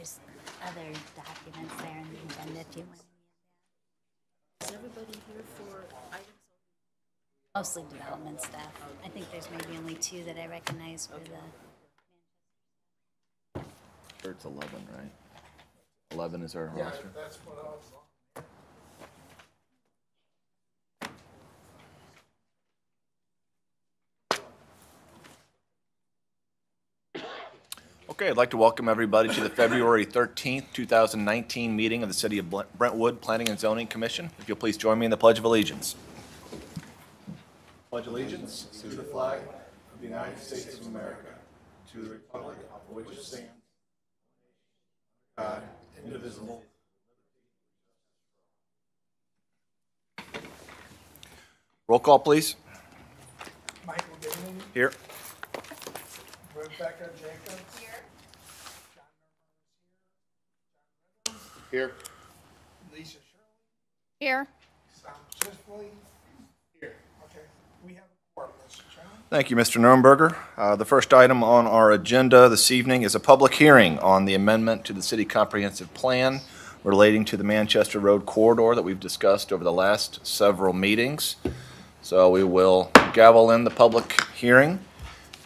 there's other documents there in the agenda if you want. Is everybody here for items? Mostly development stuff. I think there's maybe only two that I recognize for the. Sure, it's 11, right? 11 is our roster. That's what I was Okay, I'd like to welcome everybody to the February 13th, 2019 meeting of the City of Brentwood Planning and Zoning Commission. If you'll please join me in the Pledge of Allegiance. Pledge allegiance to the flag of the United States of America, to the republic for which it stands, God, indivisible. Roll call, please. Michael Damon, Here. Rebecca Jacobs. Here. Lisa Shirley. Here. Sam Sifley. Here. Okay. We have a quorum, Mr. Chairman. Thank you, Mr. Nuremberger. The first item on our agenda this evening is a public hearing on the amendment to the City Comprehensive Plan relating to the Manchester Road corridor that we've discussed over the last several meetings. So we will gavel in the public hearing.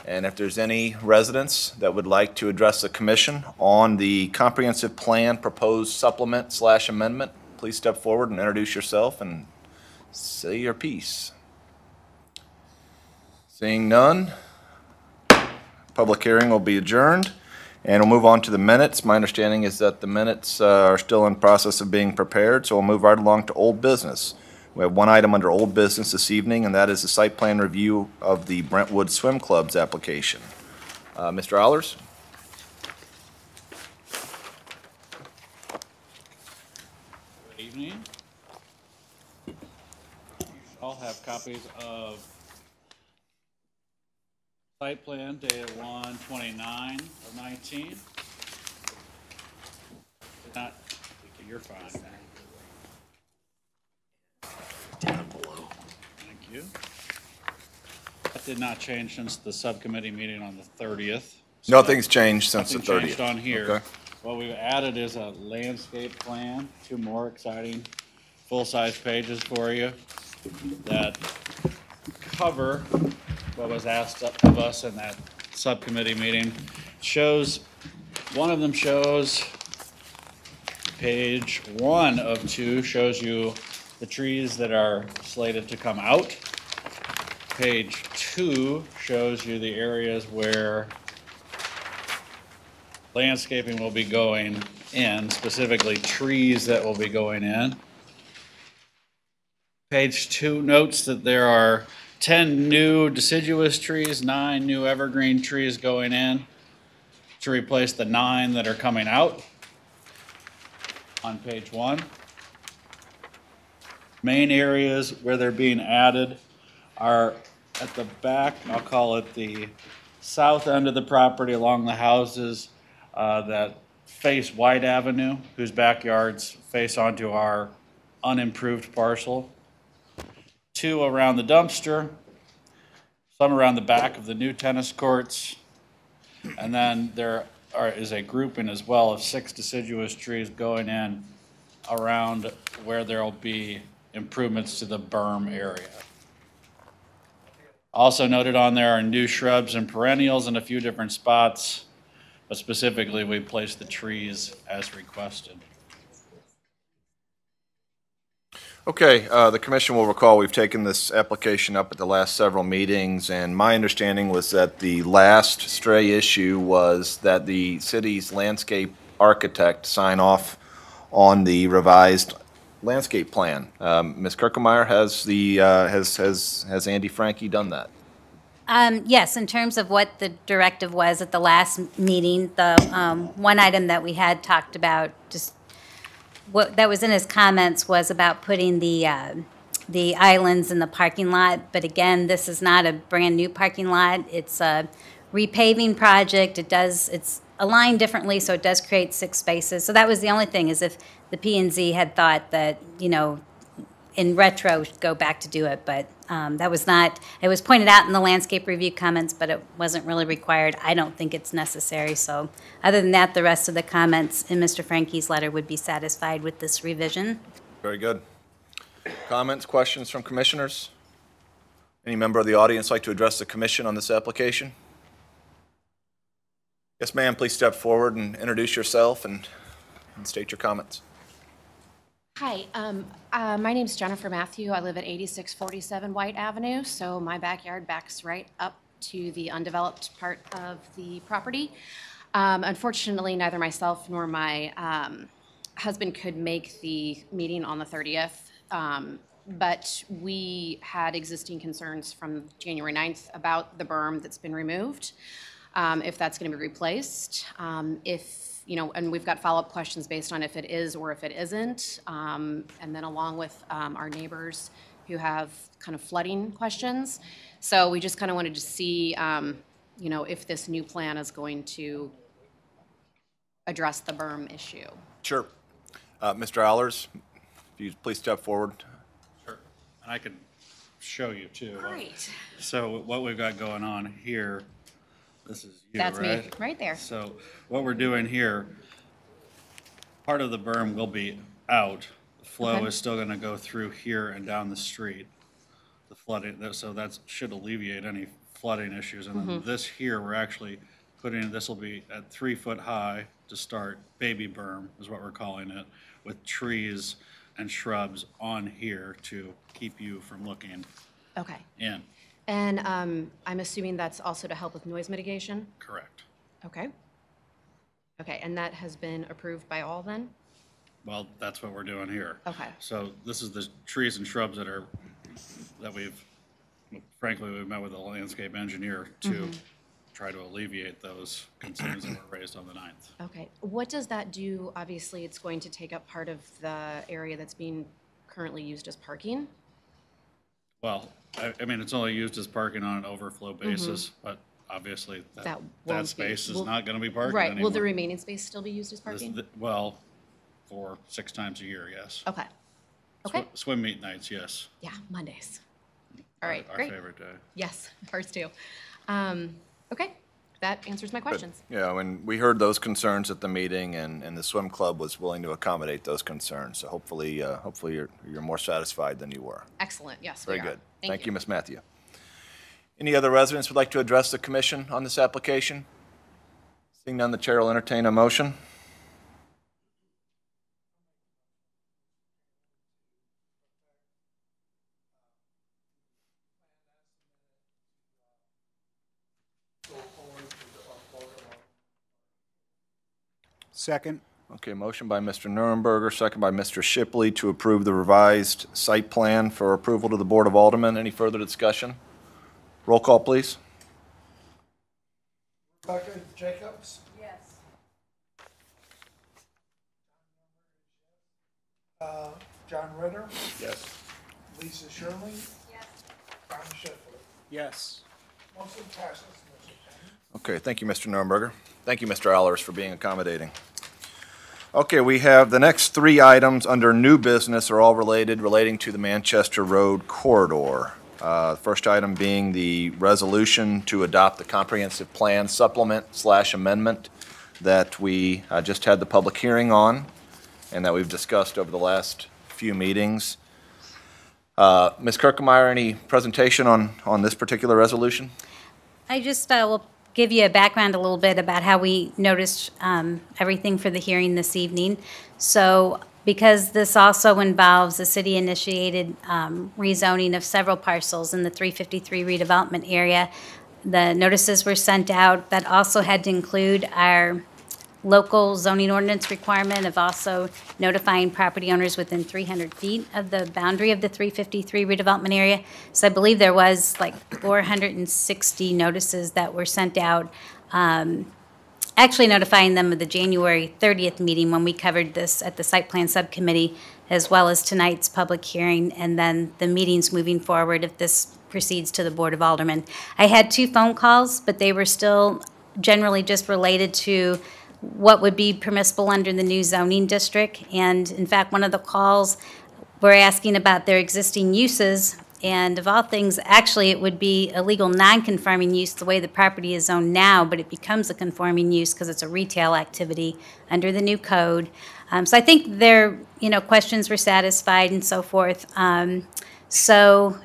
And if there's any residents that would like to address the commission on the comprehensive plan proposed supplement / amendment, please step forward and introduce yourself and say your piece. Seeing none, public hearing will be adjourned, and we'll move on to the minutes. My understanding is that the minutes are still in process of being prepared, so we'll move right along to old business. We have one item under old business this evening, and that is the site plan review of the Brentwood Swim Club's application. Mr. Allers? Good evening. You all have copies of site plan dated 1/29 of 19. Not, you're fine. Down below. Thank you. That did not change since the subcommittee meeting on the 30th. So Nothing's changed since the nothing 30th. changed on here. Okay. What we've added is a landscape plan, 2 more exciting full-size pages for you that cover what was asked of us in that subcommittee meeting. One of them shows, page 1 of 2 shows you the trees that are slated to come out. Page 2 shows you the areas where landscaping will be going in, specifically trees that will be going in. Page 2 notes that there are 10 new deciduous trees, 9 new evergreen trees going in to replace the 9 that are coming out on page 1. Main areas where they're being added are at the back, I'll call it the south end of the property along the houses that face White Avenue, whose backyards face onto our unimproved parcel. 2 around the dumpster, some around the back of the new tennis courts, and then there is a grouping as well of 6 deciduous trees going in around where there'll be improvements to the berm area. Also noted on there are new shrubs and perennials in a few different spots, but specifically we placed the trees as requested. Okay, the commission will recall we've taken this application up at the last several meetings, and my understanding was that the last stray issue was that the city's landscape architect sign off on the revised landscape plan. Ms. Kirkemeyer, has Andy Frankie done that? Yes, in terms of what the directive was at the last meeting, the one item that we had talked about, just what that was in his comments was about putting the islands in the parking lot. But again, this is not a brand new parking lot. It's a repaving project. It's aligned differently, so it does create 6 spaces. So that was the only thing, is if the P&Z had thought that, in retro, go back to do it, but that was not, it was pointed out in the landscape review comments, but it wasn't really required. I don't think it's necessary, so other than that, the rest of the comments in Mr. Frankie's letter would be satisfied with this revision. Very good. Comments, questions from commissioners? Any member of the audience like to address the commission on this application? Yes, ma'am, please step forward and introduce yourself and state your comments. Hi, my name's Jennifer Matthew. I live at 8647 White Avenue, so my backyard backs right up to the undeveloped part of the property. Unfortunately, neither myself nor my husband could make the meeting on the 30th, but we had existing concerns from January 9th about the berm that's been removed, if that's going to be replaced, and we've got follow-up questions based on if it is or if it isn't, and then along with our neighbors who have kind of flooding questions. So we just kind of wanted to see, if this new plan is going to address the berm issue. Sure. Mr. Allers, if you please step forward. Sure. And I can show you too. Great. So what we've got going on here, this is you, That's me, right? right there. So what we're doing here, part of the berm will be out. The flow Okay. is still going to go through here and down the street. The flooding, so that should alleviate any flooding issues. And then this here, we're actually putting, this will be at 3 foot high to start, baby berm is what we're calling it, with trees and shrubs on here to keep you from looking Okay. in. And I'm assuming that's also to help with noise mitigation? Correct. Okay. Okay, and that has been approved by all then? Well, that's what we're doing here. Okay. So this is the trees and shrubs that we've, frankly, we've met with the landscape engineer to try to alleviate those concerns that were raised on the 9th. Okay. What does that do? Obviously, it's going to take up part of the area that's being currently used as parking. Well, I mean, it's only used as parking on an overflow basis, but obviously That that won't be. space is Will- not going to be parking Right. anymore. Will the remaining space still be used as This- parking? Well, for 6 times a year, yes. Okay. Okay. Swim meet nights, yes. Yeah, Mondays. All right, Our great. favorite day. Yes, ours too. Okay, that answers my questions. Yeah, and we heard those concerns at the meeting, and the swim club was willing to accommodate those concerns. So hopefully you're more satisfied than you were. Excellent, yes, we Very are. good. Thank you, you. Ms. Matthew. Any other residents would like to address the commission on this application? Seeing none, the chair will entertain a motion. Second. Okay, motion by Mr. Nuremberger, second by Mr. Shipley to approve the revised site plan for approval to the Board of Aldermen. Any further discussion? Roll call, please. Rebecca Jacobs? Yes. John Ritter? Yes. Lisa Shirley? Yes. Tom Shipley? Yes. Motion passes, Mr. Chairman. Okay, thank you, Mr. Nuremberger. Thank you, Mr. Allers, for being accommodating. Okay, we have the next 3 items under new business are all relating to the Manchester Road corridor. First item being the resolution to adopt the comprehensive plan supplement/amendment that we just had the public hearing on and that we've discussed over the last few meetings. Ms. Kirkemeyer, any presentation on this particular resolution? I just will give you a background a little bit about how we noticed everything for the hearing this evening. So because this also involves a city-initiated rezoning of several parcels in the 353 redevelopment area, the notices were sent out that also had to include our local zoning ordinance requirement of also notifying property owners within 300 feet of the boundary of the 353 redevelopment area. So I believe there was like 460 notices that were sent out, actually notifying them of the January 30th meeting when we covered this at the site plan subcommittee, as well as tonight's public hearing, and then the meetings moving forward if this proceeds to the Board of Aldermen. I had 2 phone calls, but they were still generally just related to what would be permissible under the new zoning district. And in fact, one of the calls we're asking about their existing uses, and of all things, actually, it would be a legal non-conforming use the way the property is zoned now, but it becomes a conforming use because it's a retail activity under the new code. So I think their, questions were satisfied and so forth. So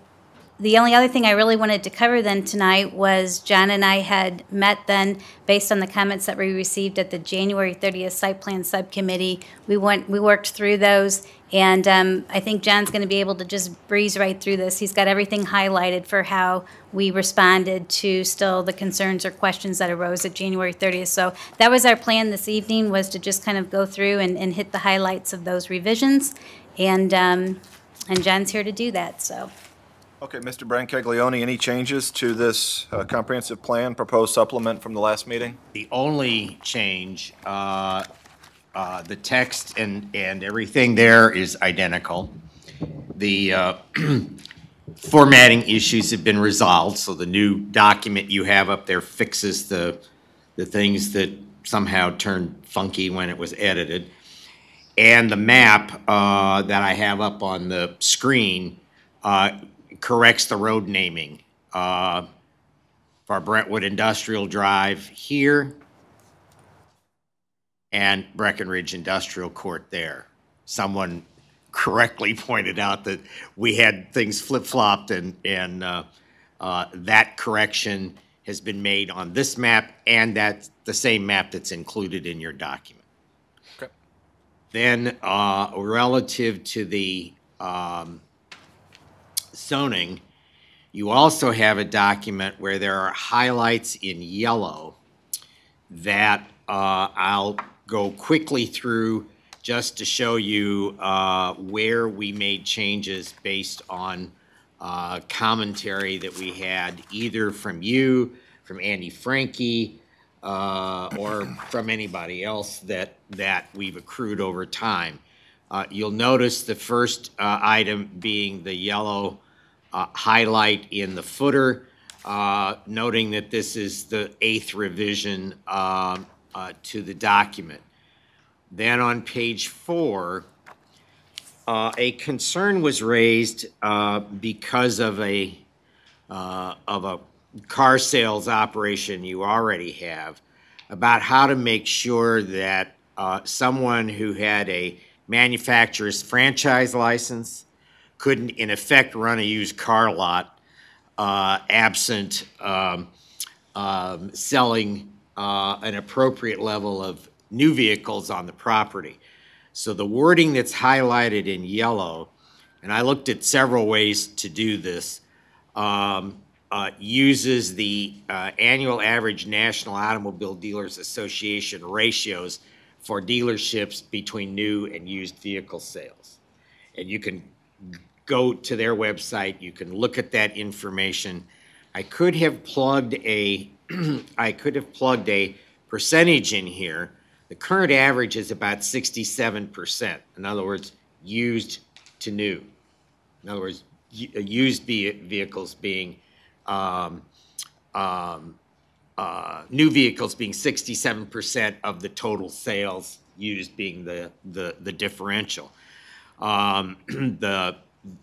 the only other thing I really wanted to cover then tonight was John and I had met then, based on the comments that we received at the January 30th Site Plan Subcommittee. We worked through those, and I think John's going to be able to just breeze right through this. He's got everything highlighted for how we responded to still the concerns or questions that arose at January 30th. So that was our plan this evening, was to just kind of go through and hit the highlights of those revisions, and John's here to do that, so. Okay, Mr. Brancaglione, any changes to this comprehensive plan proposed supplement from the last meeting? The only change, the text and everything there is identical. The formatting issues have been resolved, so the new document you have up there fixes the things that somehow turned funky when it was edited. And the map that I have up on the screen corrects the road naming for Brentwood Industrial Drive here and Breckenridge Industrial Court there. Someone correctly pointed out that we had things flip-flopped, and that correction has been made on this map, and that's the same map that's included in your document. Okay. Then relative to the zoning, you also have a document where there are highlights in yellow that I'll go quickly through just to show you where we made changes based on commentary that we had either from you, from Andy Frankie, or from anybody else that we've accrued over time. You'll notice the first item being the yellow highlight in the footer, noting that this is the 8th revision to the document. Then on page 4, a concern was raised because of a car sales operation you already have about how to make sure that someone who had a manufacturer's franchise license couldn't, in effect, run a used car lot absent selling an appropriate level of new vehicles on the property. So the wording that's highlighted in yellow, and I looked at several ways to do this, uses the annual average National Automobile Dealers Association ratios for dealerships between new and used vehicle sales. And you can go to their website, you can look at that information. I could have plugged a percentage in here. The current average is about 67%. In other words, used to new. In other words, used vehicles being new vehicles being 67% of the total sales, used being the differential.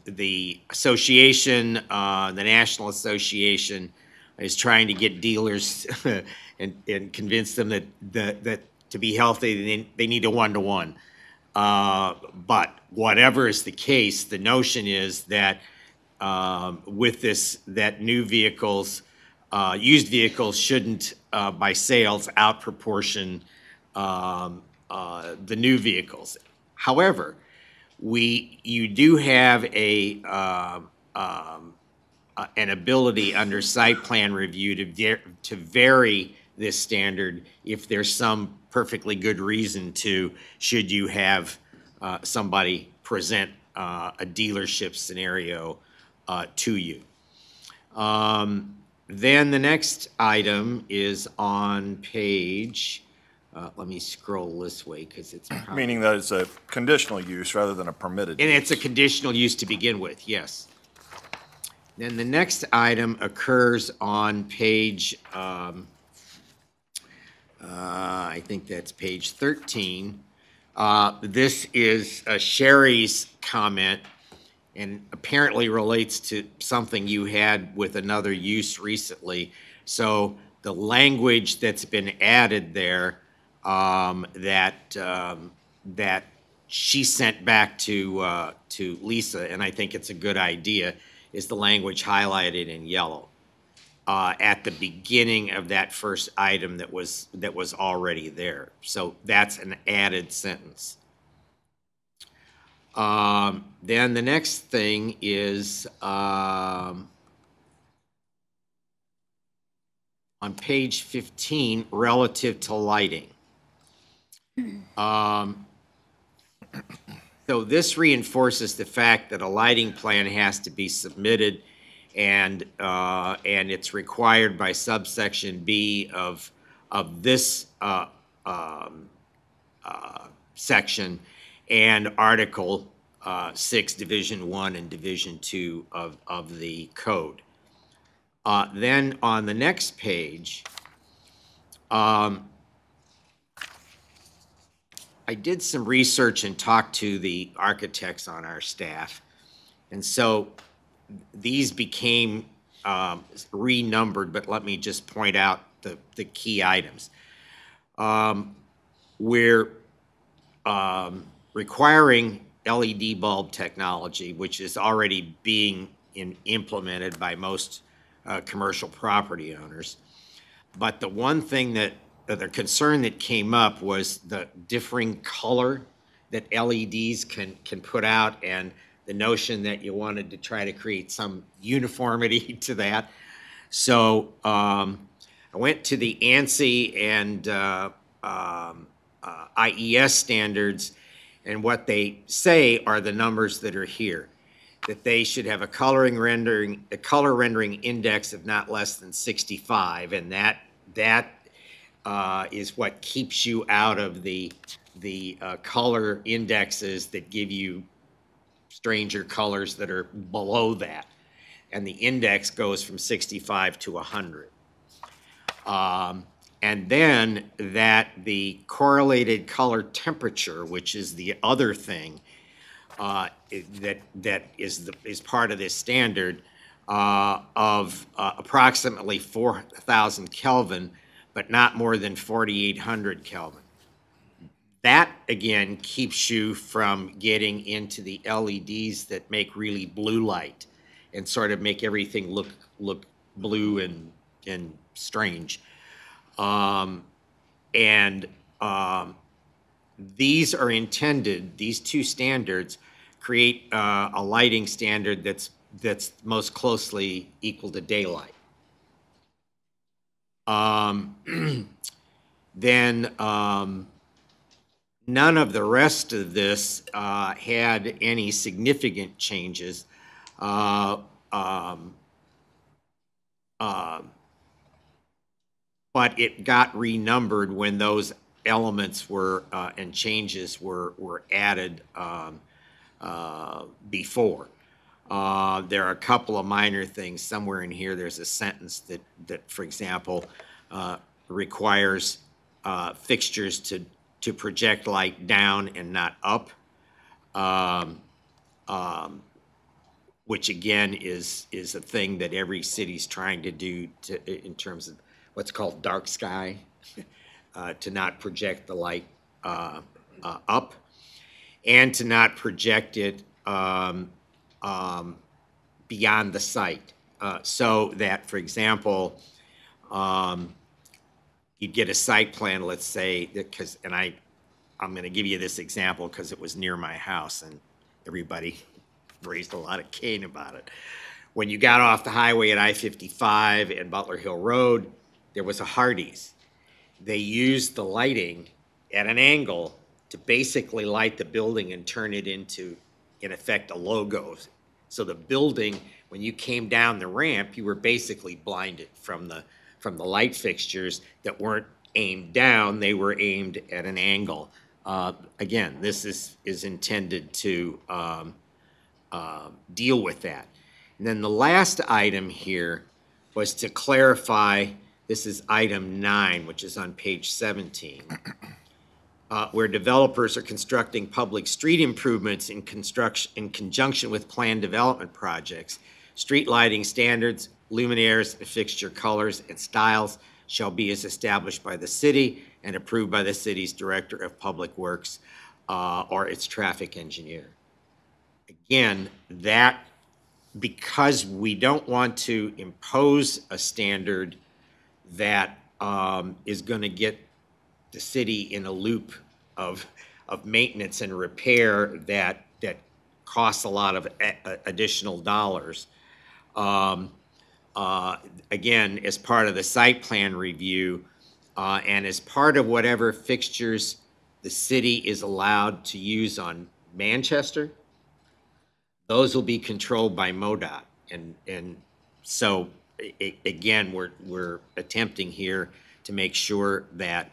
The association, the National Association, is trying to get dealers and convince them that to be healthy, they need a one-to-one. But whatever is the case, the notion is that with this, that new vehicles, used vehicles shouldn't, by sales, outproportion the new vehicles. However, you do have an ability under site plan review to vary this standard if there's some perfectly good reason to, should you have somebody present a dealership scenario to you. Then the next item is on page, let me scroll this way because it's probably, Meaning that it's a conditional use rather than a permitted and use. it's a conditional use to begin with, yes. Then the next item occurs on page, I think that's page 13. This is Sherry's comment and apparently relates to something you had with another use recently. So the language that's been added there, that she sent back to Lisa, and I think it's a good idea, is the language highlighted in yellow at the beginning of that first item that was already there. So that's an added sentence. Then the next thing is on page 15, relative to lighting. So this reinforces the fact that a lighting plan has to be submitted, and it's required by subsection B of this section and Article 6, Division 1 and Division 2 of the code. Then on the next page, I did some research and talked to the architects on our staff. And so these became renumbered, but let me just point out the key items. We're requiring LED bulb technology, which is already being implemented by most commercial property owners. But the one thing that the concern that came up was the differing color that LEDs can put out, and the notion that you wanted to try to create some uniformity to that. So I went to the ANSI and IES standards, and what they say are the numbers that are here, that they should have a color rendering index of not less than 65, and that is what keeps you out of the color indexes that give you stranger colors that are below that. And the index goes from 65 to 100. And then that the correlated color temperature, which is the other thing that is part of this standard, of approximately 4,000 Kelvin, but not more than 4,800 Kelvin. That, again, keeps you from getting into the LEDs that make really blue light and sort of make everything look blue and strange. These are intended, these two standards create a lighting standard that's most closely equal to daylight. Then none of the rest of this had any significant changes. But it got renumbered when those elements were and changes were added before. There are a couple of minor things. Somewhere in here, there's a sentence that for example, requires fixtures to project light down and not up, which again is a thing that every city's trying to do in terms of what's called dark sky, to not project the light up, and to not project it beyond the site, so that, for example, you'd get a site plan, let's say, I'm going to give you this example because it was near my house and everybody raised a lot of cane about it. When you got off the highway at I-55 and Butler Hill Road, there was a Hardee's. They used the lighting at an angle to basically light the building and turn it into, in effect, a logo. So the building, when you came down the ramp, you were basically blinded from the light fixtures that weren't aimed down, they were aimed at an angle. Again, this is intended to deal with that. And then the last item here was to clarify, this is item 9, which is on page 17. where developers are constructing public street improvements in conjunction with planned development projects. Street lighting standards, luminaires, and fixture colors and styles shall be as established by the city and approved by the city's Director of Public Works or its traffic engineer. Again, that, because we don't want to impose a standard that is going to get the city in a loop of maintenance and repair that costs a lot of additional dollars. Again, as part of the site plan review and as part of whatever fixtures the city is allowed to use on Manchester, those will be controlled by MoDOT. And so again, we're attempting here to make sure that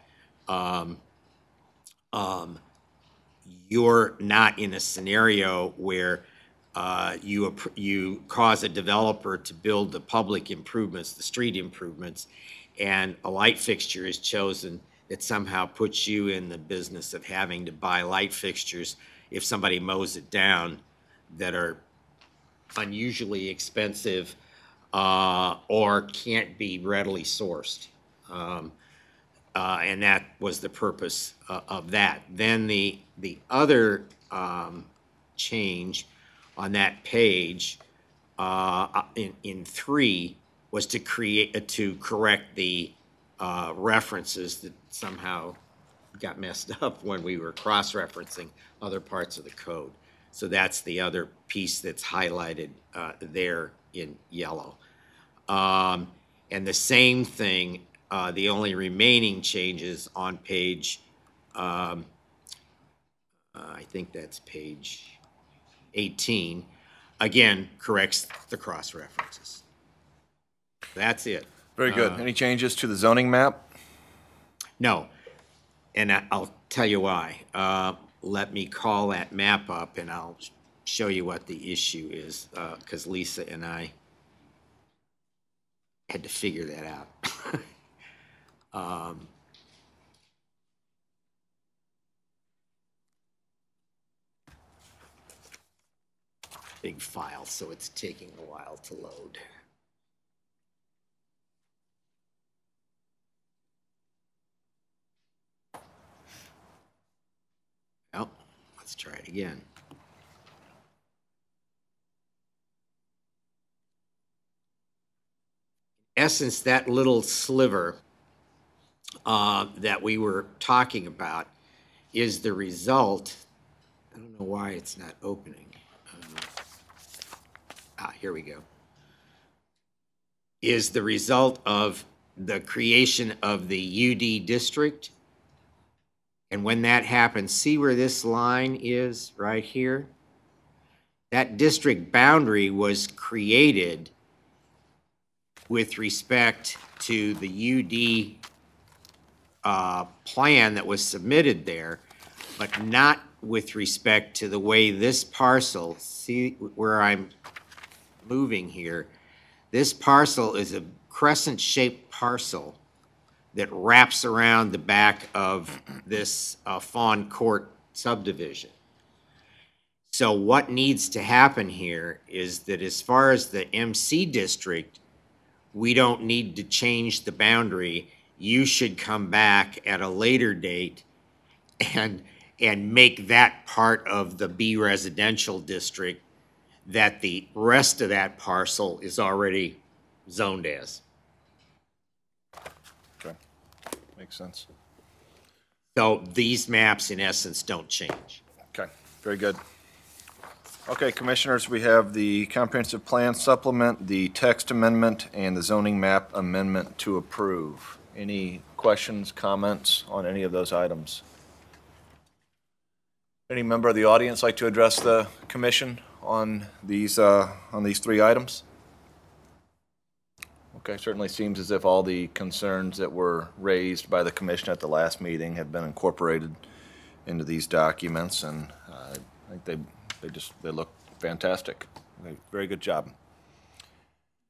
you're not in a scenario where you cause a developer to build the public improvements, the street improvements, and a light fixture is chosen that somehow puts you in the business of having to buy light fixtures if somebody mows it down that are unusually expensive or can't be readily sourced. And that was the purpose of that. Then the other change on that page in 3 was to correct the references that somehow got messed up when we were cross-referencing other parts of the code. So that's the other piece that's highlighted there in yellow. And the same thing, the only remaining changes on page, I think that's page 18, again, corrects the cross-references. That's it. Very good. Any changes to the zoning map? No, and I'll tell you why. Let me call that map up and I'll show you what the issue is, because Lisa and I had to figure that out. Big file, so it's taking a while to load. Well, let's try it again. In essence, that little sliver that we were talking about is the result. I don't know why it's not opening. Here we go. Is the result of the creation of the UD district. And when that happens, see where this line is right here? That district boundary was created with respect to the UD plan that was submitted there, but not with respect to the way this parcel, see where I'm moving here, this parcel is a crescent-shaped parcel that wraps around the back of this Fawn Court subdivision. So what needs to happen here is that as far as the MC district, we don't need to change the boundary. You should come back at a later date and make that part of the B residential district that the rest of that parcel is already zoned as. Okay, makes sense. So these maps, in essence, don't change. Okay, very good. Okay, Commissioners, we have the comprehensive plan supplement, the text amendment, and the zoning map amendment to approve. Any questions, comments on any of those items? Any member of the audience like to address the commission on these 3 items? Okay, certainly seems as if all the concerns that were raised by the commission at the last meeting have been incorporated into these documents, and I think they look fantastic. Very good job.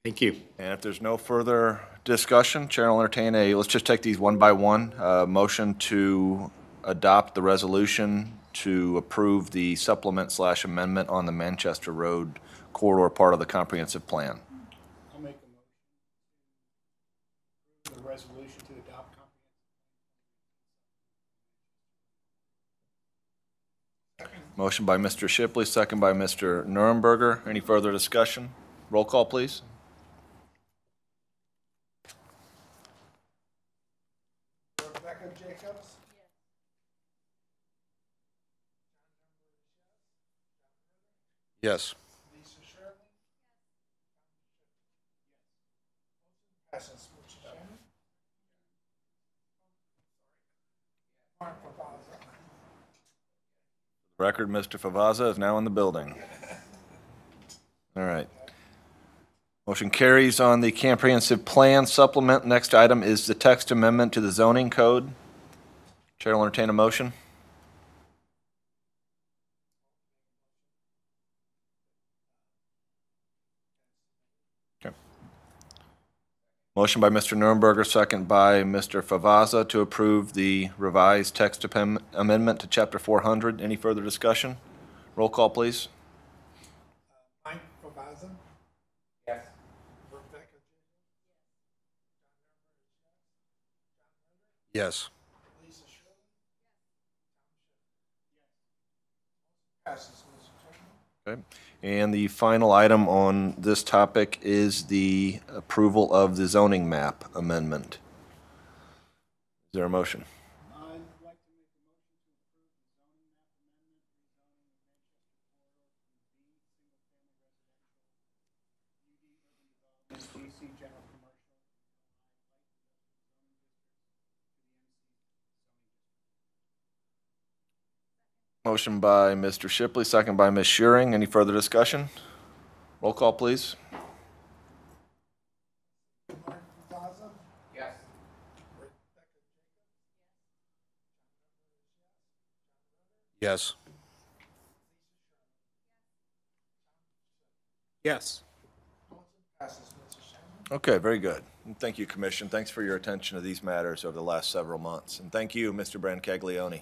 Thank you. And if there's no further discussion, Chair will entertain let's just take these one by one. Motion to adopt the resolution to approve the supplement/amendment on the Manchester Road corridor part of the comprehensive plan? I'll make a motion for the resolution to adopt comprehensive. Motion by Mr. Shipley, second by Mr. Nuremberger. Any further discussion? Roll call, please. Rebecca Jacobs? Yes. Lisa Shirley? Passes, Mr. Chairman. Mark Pavazza. Record, Mr. Favazza is now in the building. All right. Motion carries on the comprehensive plan supplement. Next item is the text amendment to the zoning code. Chair will entertain a motion. Okay. Motion by Mr. Nuremberger, second by Mr. Favazza to approve the revised text amendment to Chapter 400. Any further discussion? Roll call, please. Mike Pavazza? Yes. Rebecca Jacobs? Yes. Lisa Shirley? Passes, Mr. Chairman. Okay. And the final item on this topic is the approval of the zoning map amendment. Is there a motion? I'd like to make a motion to approve the zoning map amendment, rezoning of Manchester corridor from B, single-family residential, UD urban development, GC general commercial, Motion by Mr. Shipley, second by Ms. Schuring. Any further discussion? Roll call, please. Mark Pavazza? Yes. Rebecca Yes. Yes. passes, Mr. Chairman. Okay, very good. And thank you, Commission. Thanks for your attention to these matters over the last several months. And thank you, Mr. Brancaglione.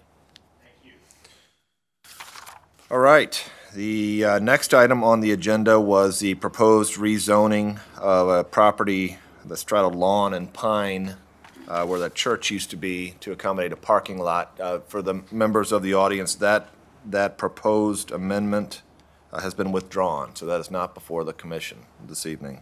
All right, the next item on the agenda was the proposed rezoning of a property that straddled Lawn and Pine, where the church used to be, to accommodate a parking lot. For the members of the audience, that proposed amendment has been withdrawn, so that is not before the commission this evening.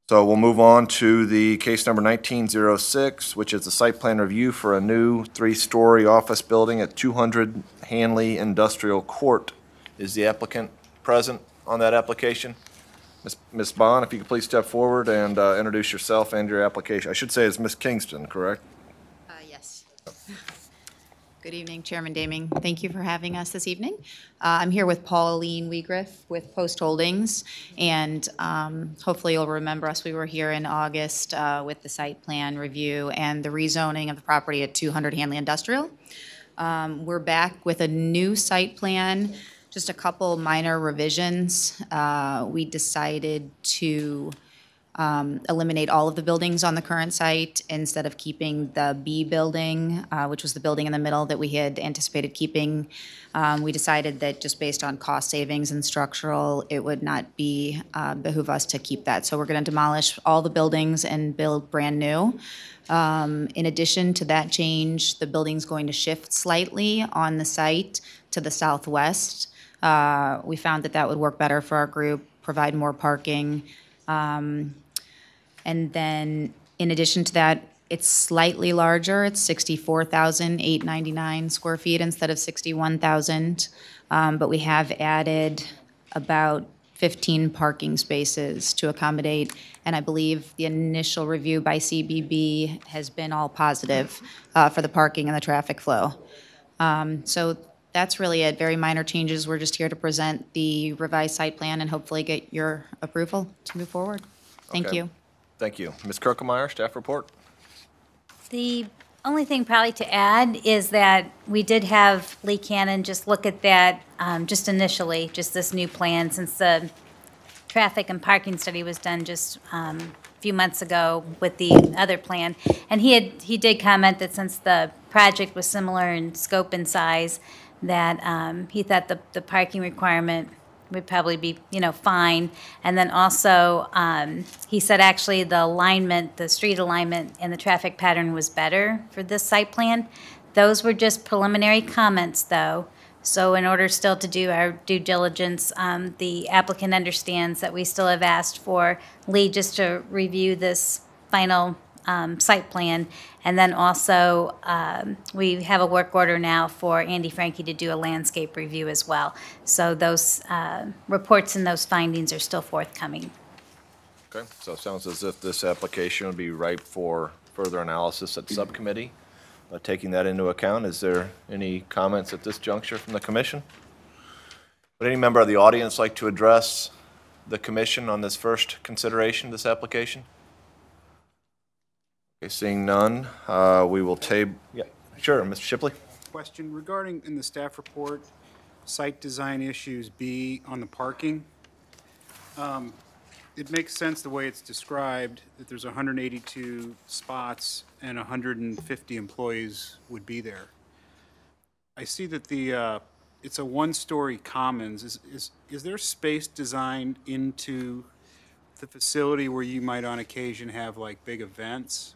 So we'll move on to the case number 1906, which is the site plan review for a new 3-story office building at 200 Hanley Industrial Court. Is the applicant present on that application? Ms. Bond, if you could please step forward and introduce yourself and your application. I should say it's Ms. Kingston, correct? Yes. Good evening, Chairman Daming. Thank you for having us this evening. I'm here with Pauline Weegriff with Post Holdings, and hopefully you'll remember us. We were here in August with the site plan review and the rezoning of the property at 200 Hanley Industrial. We're back with a new site plan, just a couple minor revisions. We decided to eliminate all of the buildings on the current site instead of keeping the B building, which was the building in the middle that we had anticipated keeping. We decided that just based on cost savings and structural, it would not behoove us to keep that. So we're going to demolish all the buildings and build brand new. In addition to that change, the building's going to shift slightly on the site to the southwest. We found that would work better for our group, provide more parking. And then, in addition to that, it's slightly larger. It's 64,899 square feet instead of 61,000. But we have added about 15 parking spaces to accommodate, and I believe the initial review by CBB has been all positive for the parking and the traffic flow. So that's really it. Very minor changes. We're just here to present the revised site plan and hopefully get your approval to move forward. Thank Okay. you. Thank you. Ms. Kirkemeyer, staff report? The only thing probably to add is that we did have Lee Cannon just look at that just initially, just this new plan, since the traffic and parking study was done just few months ago with the other plan. And he did comment that since the project was similar in scope and size, that he thought the parking requirement would probably be, fine. And then also, he said actually the alignment, the street alignment and the traffic pattern was better for this site plan. Those were just preliminary comments, though. So in order still to do our due diligence, the applicant understands that we still have asked for Lee just to review this final site plan. And then also, we have a work order now for Andy Frankie to do a landscape review as well. So those reports and those findings are still forthcoming. Okay, so it sounds as if this application would be ripe for further analysis at subcommittee. Taking that into account, is there any comments at this juncture from the commission? Would any member of the audience like to address the commission on this first consideration of this application? Okay, seeing none, we will table. Yeah, sure, Mr. Shipley. Question regarding in the staff report, site design issues B on the parking. It makes sense the way it's described, that there's 182 spots and 150 employees would be there. I see that it's a one-story commons. Is there space designed into the facility where you might on occasion have like big events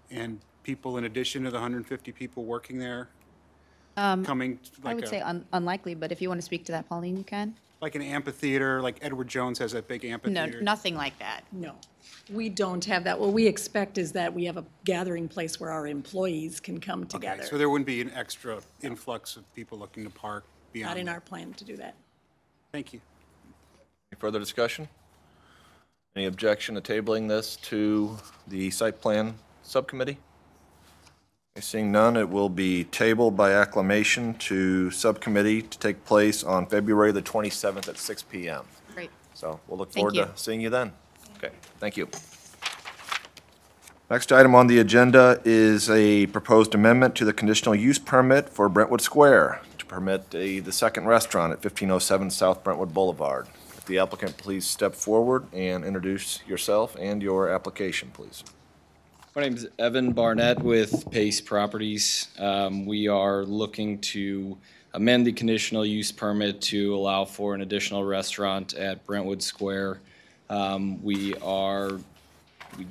and people in addition to the 150 people working there coming? I would say unlikely, but if you want to speak to that, Pauline, you can. Like an amphitheater, like Edward Jones has that big No, amphitheater? nothing like that. No, we don't have that. What we expect is that we have a gathering place where our employees can come together. Okay, so there wouldn't be an extra influx of people looking to park beyond Not in that. our plan to do that. Thank you. Any further discussion? Any objection to tabling this to the site plan subcommittee? Seeing none, it will be tabled by acclamation to subcommittee to take place on February the 27th at 6 p.m. Great. So we'll look Thank forward you. to seeing you then. Okay, thank you. Next item on the agenda is a proposed amendment to the conditional use permit for Brentwood Square to permit the second restaurant at 1507 South Brentwood Boulevard. If the applicant please step forward and introduce yourself and your application, please. My name is Evan Barnett with Pace Properties. We are looking to amend the conditional use permit to allow for an additional restaurant at Brentwood Square. We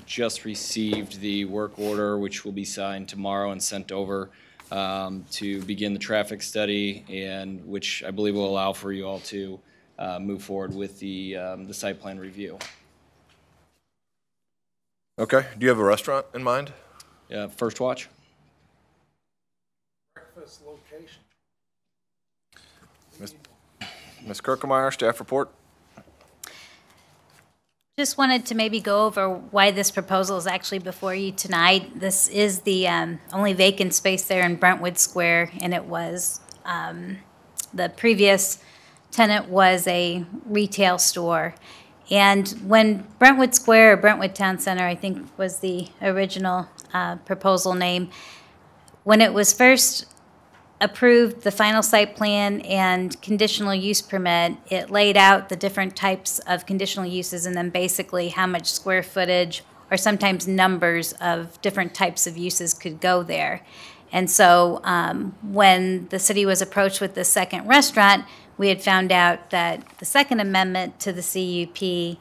just received the work order, which will be signed tomorrow and sent over to begin the traffic study, and which I believe will allow for you all to move forward with the site plan review. Okay, do you have a restaurant in mind? First Watch. Breakfast location. Ms. Kirkemeyer, staff report? Just wanted to maybe go over why this proposal is actually before you tonight. This is the only vacant space there in Brentwood Square, and it was, the previous tenant was a retail store. And when Brentwood Square, or Brentwood Town Center, I think was the original proposal name, when it was first approved, the final site plan and conditional use permit, it laid out the different types of conditional uses and then basically how much square footage or sometimes numbers of different types of uses could go there. And so when the city was approached with the second restaurant, we had found out that the second amendment to the CUP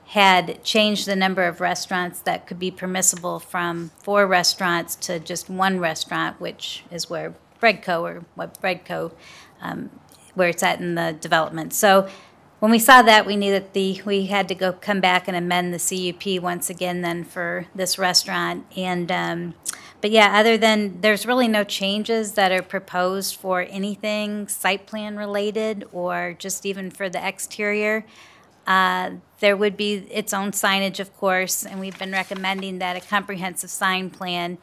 had changed the number of restaurants that could be permissible from 4 restaurants to just 1 restaurant, which is where Breadco, or what Breadco, where it's at in the development. So when we saw that, we knew that we had to come back and amend the CUP once again then for this restaurant. And but yeah, other than, there's really no changes that are proposed for anything site plan related or just even for the exterior. There would be its own signage, of course, and we've been recommending that a comprehensive sign plan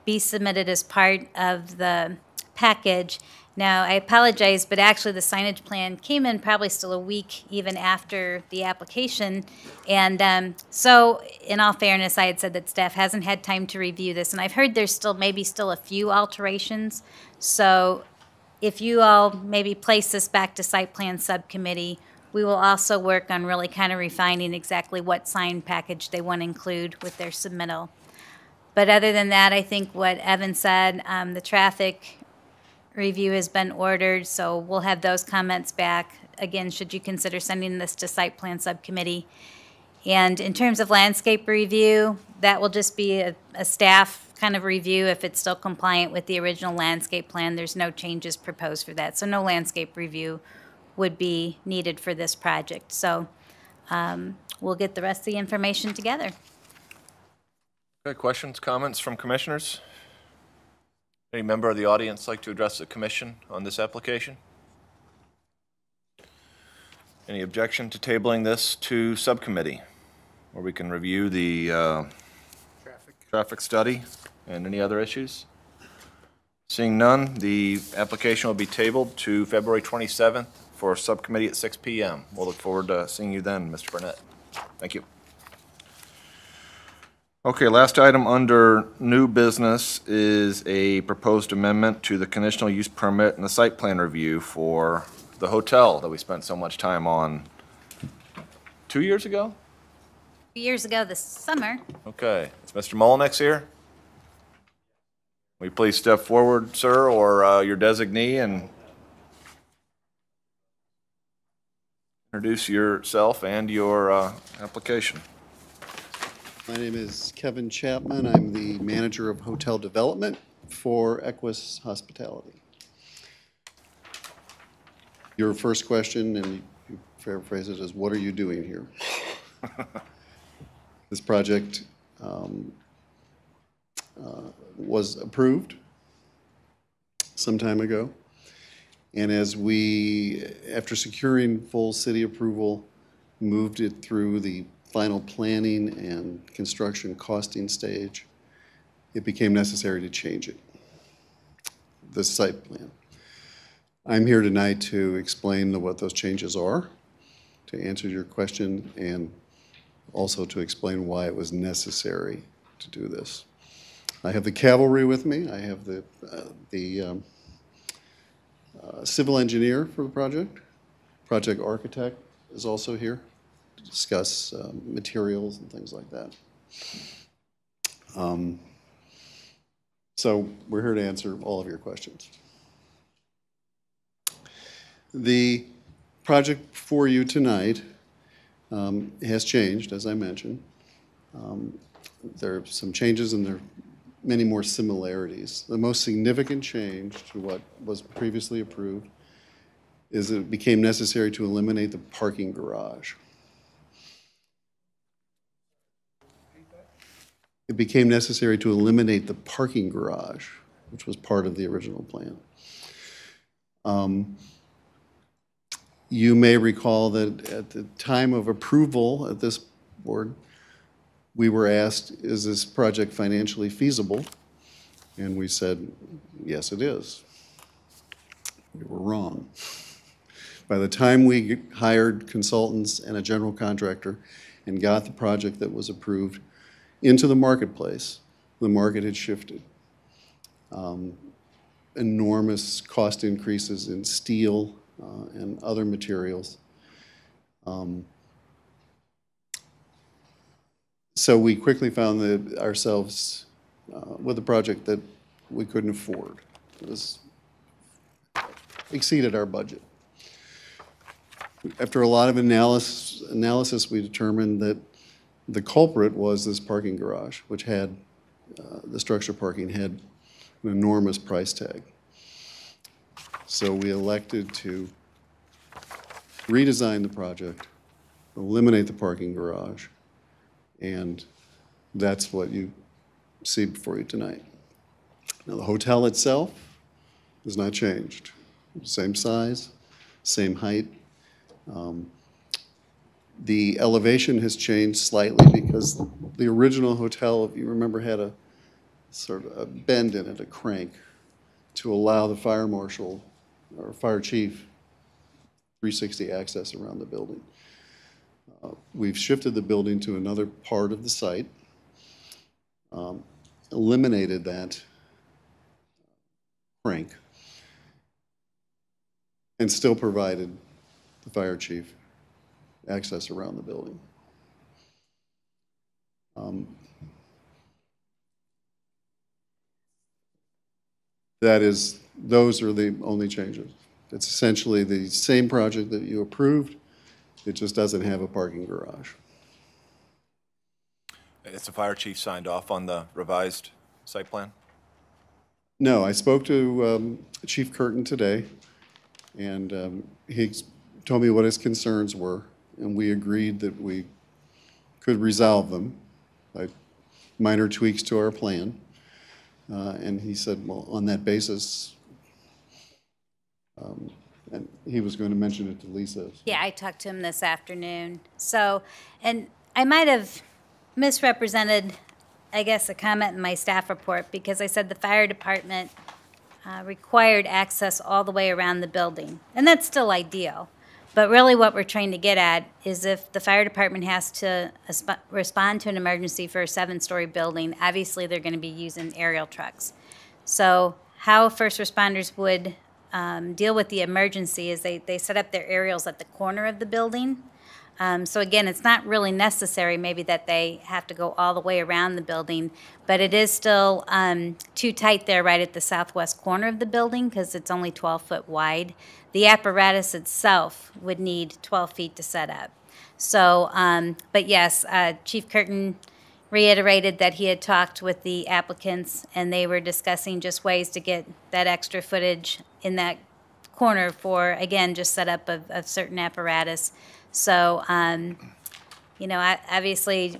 be submitted as part of the package. Now, I apologize, but actually the signage plan came in probably still a week even after the application. And so in all fairness, I had said that staff hasn't had time to review this, and I've heard there's still maybe still a few alterations. So if you all maybe place this back to site plan subcommittee We will also work on really kind of refining exactly what sign package they want to include with their submittal. But other than that, I think what Evan said, the traffic review has been ordered, so we'll have those comments back. Again, should you consider sending this to site plan subcommittee? And in terms of landscape review, that will just be a staff kind of review if it's still compliant with the original landscape plan. There's no changes proposed for that, so no landscape review would be needed for this project. So we'll get the rest of the information together. Okay, questions, comments from commissioners? Any member of the audience like to address the commission on this application? Any objection to tabling this to subcommittee, where we can review the traffic study and any other issues? Seeing none, the application will be tabled to February 27th for subcommittee at 6 p.m. We'll look forward to seeing you then, Mr. Burnett. Thank you. Okay, last item under new business is a proposed amendment to the conditional use permit and the site plan review for the hotel that we spent so much time on 2 years ago? Years ago this summer. Okay, is Mr. Molnick's here? Will you please step forward, sir, or your designee, and introduce yourself and your application. My name is Kevin Chapman. I'm the manager of hotel development for Equus Hospitality. Your first question, and you paraphrase it as, what are you doing here? This project was approved some time ago. And as we, after securing full city approval, moved it through the final planning and construction costing stage, it became necessary to change it, the site plan. I'm here tonight to explain what those changes are, to answer your question, and also to explain why it was necessary to do this. I have the cavalry with me. I have the civil engineer for the project. Project architect is also here to discuss materials and things like that. So we're here to answer all of your questions. The project for you tonight has changed, as I mentioned. There are some changes and there are many more similarities. The most significant change to what was previously approved is that it became necessary to eliminate the parking garage. It became necessary to eliminate the parking garage, which was part of the original plan. You may recall that at the time of approval at this board, we were asked, is this project financially feasible? And we said, yes, it is. We were wrong. By the time we hired consultants and a general contractor and got the project that was approved into the marketplace, the market had shifted. Enormous cost increases in steel and other materials. So we quickly found that ourselves with a project that we couldn't afford. It was exceeded our budget. After a lot of analysis, we determined that the culprit was this parking garage, which had, the structure parking had an enormous price tag. So we elected to redesign the project, eliminate the parking garage, and that's what you see before you tonight. Now, the hotel itself has not changed. Same size, same height. The elevation has changed slightly because the original hotel, if you remember, had a sort of a bend in it, a crank, to allow the fire marshal or fire chief 360 access around the building. We've shifted the building to another part of the site, eliminated that crank, and still provided the fire chief access around the building. Those are the only changes. It's essentially the same project that you approved. It just doesn't have a parking garage. Has the fire chief signed off on the revised site plan? No, I spoke to Chief Curtin today, and he told me what his concerns were, and we agreed that we could resolve them by minor tweaks to our plan. And he said, well, on that basis, and he was going to mention it to Lisa. Yeah, I talked to him this afternoon. So, and I might have misrepresented, I guess, a comment in my staff report because I said the fire department required access all the way around the building. And that's still ideal. But really what we're trying to get at is if the fire department has to respond to an emergency for a 7-story building, obviously they're going to be using aerial trucks. So how first responders would deal with the emergency is they set up their aerials at the corner of the building. So again, it's not really necessary maybe that they have to go all the way around the building, but it is still too tight there right at the southwest corner of the building because it's only 12 foot wide. The apparatus itself would need 12 feet to set up. So, but yes, Chief Curtin reiterated that he had talked with the applicants and they were discussing just ways to get that extra footage in that corner for, again, just setup of certain apparatus. So, you know, obviously,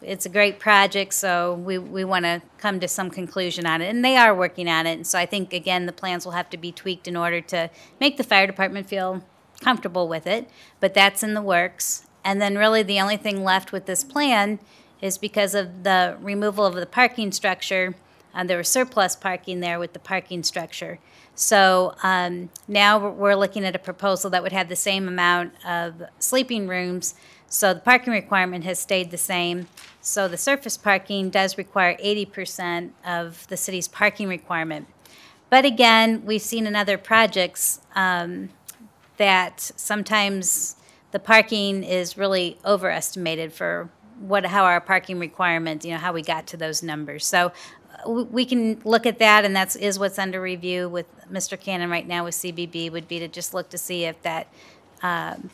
it's a great project, so we want to come to some conclusion on it. And they are working on it. And so I think, again, the plans will have to be tweaked in order to make the fire department feel comfortable with it. But that's in the works. And then really the only thing left with this plan is because of the removal of the parking structure, there was surplus parking there with the parking structure. So now we're looking at a proposal that would have the same amount of sleeping rooms. So the parking requirement has stayed the same. So the surface parking does require 80% of the city's parking requirement. But again, we've seen in other projects that sometimes the parking is really overestimated for how our parking requirements, you know, how we got to those numbers. So we can look at that, and that is what's under review with Mr. Cannon right now with CBB, would be to just look to see if that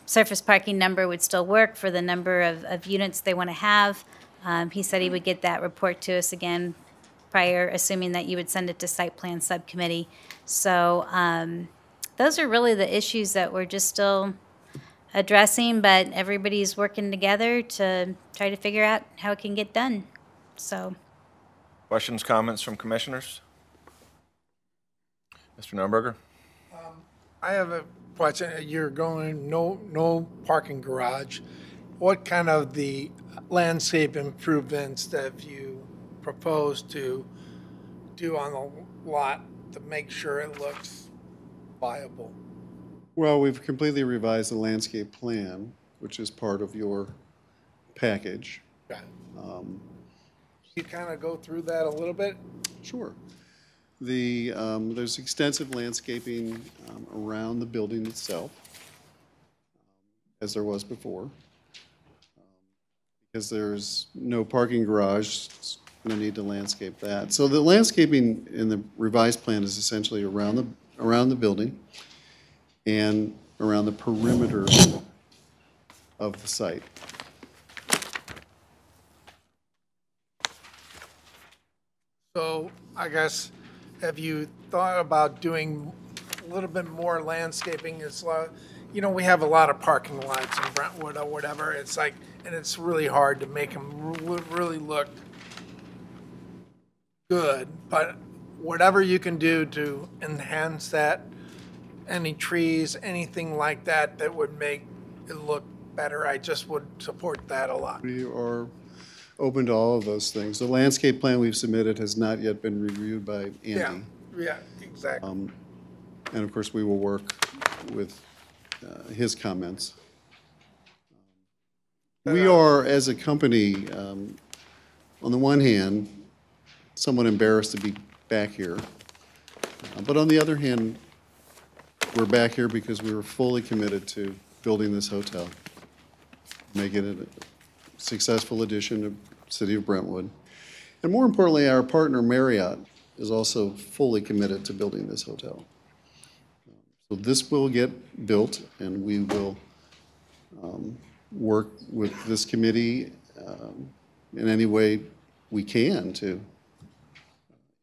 surface parking number would still work for the number of units they want to have. He said he would get that report to us again prior, assuming that you would send it to Site Plan Subcommittee. So those are really the issues that we're just still addressing, but everybody's working together to try to figure out how it can get done. So. Questions, comments from commissioners? Mr. Nurnberger? I have a question. You're going no parking garage. What kind of the landscape improvements that you propose to do on the lot to make sure it looks viable? Well, we've completely revised the landscape plan, which is part of your package. Okay. You kind of go through that a little bit? Sure. There's extensive landscaping around the building itself, as there was before. Because there's no parking garage, no need to landscape that. So the landscaping in the revised plan is essentially around the building and around the perimeter of the site. So I guess, have you thought about doing a little bit more landscaping? It's you know, we have a lot of parking lots in Brentwood or whatever. It's like, and it's really hard to make them really look good. But whatever you can do to enhance that, any trees, anything like that, that would make it look better, I just would support that a lot. We are open to all of those things. The landscape plan we've submitted has not yet been reviewed by Andy. Yeah, exactly. And of course, we will work with his comments. We are, as a company, on the one hand, somewhat embarrassed to be back here. But on the other hand, we're back here because we were fully committed to building this hotel. make it a successful addition to City of Brentwood. And more importantly, our partner Marriott is also fully committed to building this hotel. So this will get built, and we will work with this committee in any way we can to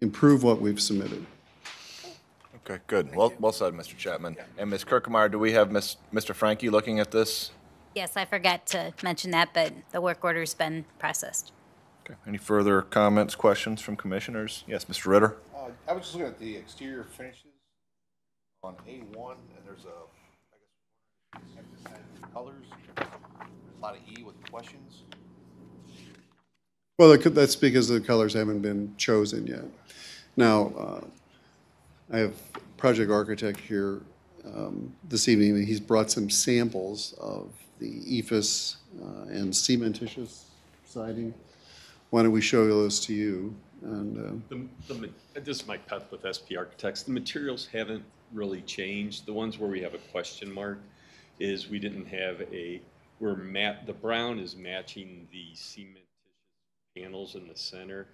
improve what we've submitted. Okay, good. Well said, Mr. Chapman. And Ms. Kirkemeyer, do we have Mr. Frankie looking at this? Yes, I forgot to mention that, but the work order's been processed. Okay. Any further comments, questions from commissioners? Yes, Mr. Ritter? I was just looking at the exterior finishes on A1, and there's colors, a lot of E with questions. Well, that's because the colors haven't been chosen yet. Now, I have project architect here this evening, and he's brought some samples of the ephes and cementitious siding. Why don't we show those to you? And this is Mike Peth with SP Architects. The materials haven't really changed. The ones where we have a question mark is we didn't have the brown is matching the cementitious panels in the center,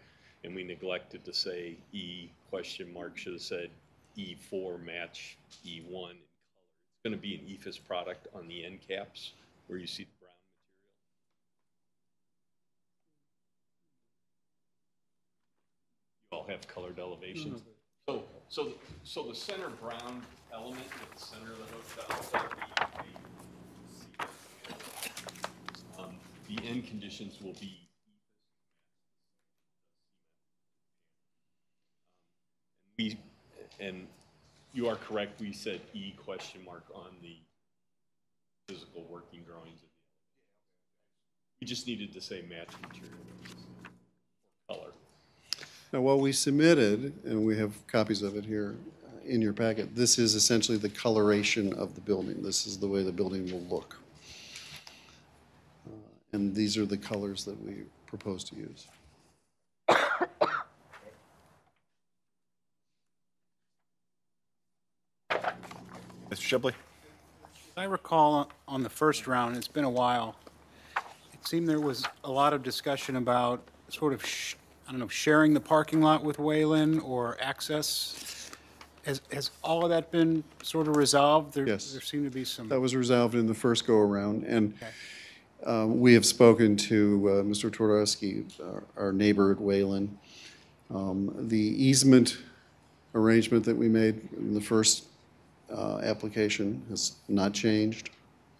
and we neglected to say E question mark, should have said E4 match E1 in color. It's going to be an ephes product on the end caps where you see the brown material. You all have colored elevations. So the center brown element at the center of the hotel, the end conditions will be and you are correct, we said E question mark on the physical working drawings. We just needed to say match material or color. now what we submitted, and we have copies of it here in your packet, this is essentially the coloration of the building. This is the way the building will look. And these are the colors that we propose to use. Mr. Shipley? I recall on the first round, it's been a while, it seemed there was a lot of discussion about sort of, I don't know, sharing the parking lot with Wayland or access. Has all of that been sort of resolved? Yes. There seemed to be some. That was resolved in the first go-around, and we have spoken to Mr. Twarowski, our neighbor at Wayland. The easement arrangement that we made in the first application has not changed.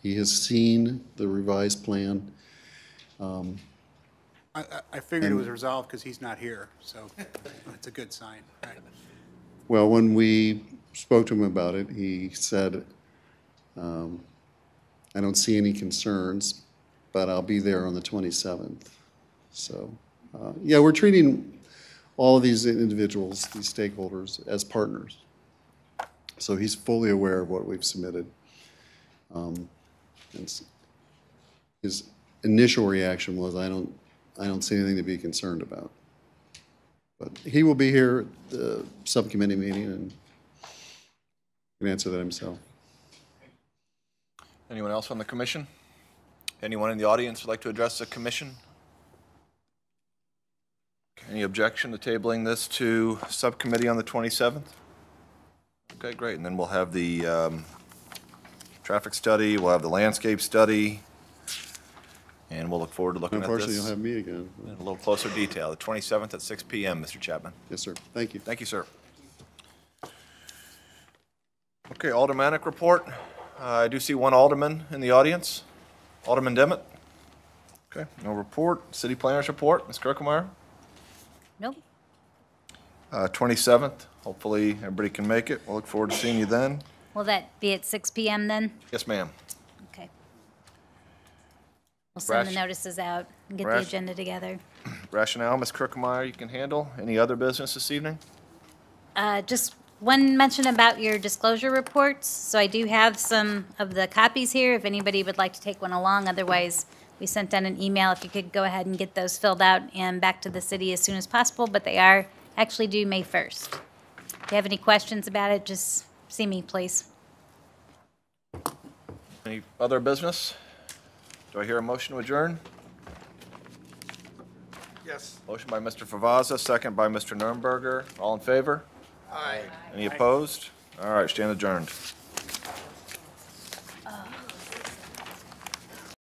He has seen the revised plan. I figured it was resolved because he's not here, so that's a good sign, right? Well, when we spoke to him about it, he said, I don't see any concerns, but I'll be there on the 27th. So, yeah, we're treating all of these individuals, these stakeholders, as partners. So he's fully aware of what we've submitted. And his initial reaction was, I don't see anything to be concerned about. But he will be here at the subcommittee meeting and can answer that himself. Anyone else on the commission? Anyone in the audience would like to address the commission? Any objection to tabling this to subcommittee on the 27th? Okay, great. And then we'll have the traffic study, we'll have the landscape study, and we'll look forward to looking at this. Unfortunately, you'll have me again. In a little closer detail, the 27th at 6 p.m., Mr. Chapman. Yes, sir. Thank you. Thank you, sir. Okay, aldermanic report. I do see one alderman in the audience. Alderman Demmett. Okay, no report. City planners report. Ms. Kirkemeyer. Nope. 27th. Hopefully, everybody can make it. We'll look forward to seeing you then. Will that be at 6 p.m. then? Yes, ma'am. Okay. We'll send the Rash- notices out and get the Rash- agenda together. Rationale, Ms. Kirkemeyer, you can handle. Any other business this evening? Just one mention about your disclosure reports. So I do have some of the copies here if anybody would like to take one along. Otherwise, we sent out an email if you could go ahead and get those filled out and back to the city as soon as possible, but they are actually due May 1st. If you have any questions about it, just see me, please. Any other business? Do I hear a motion to adjourn? Yes. Motion by Mr. Favazza, second by Mr. Nurnberger. All in favor? Aye. Any opposed? All right, stand adjourned.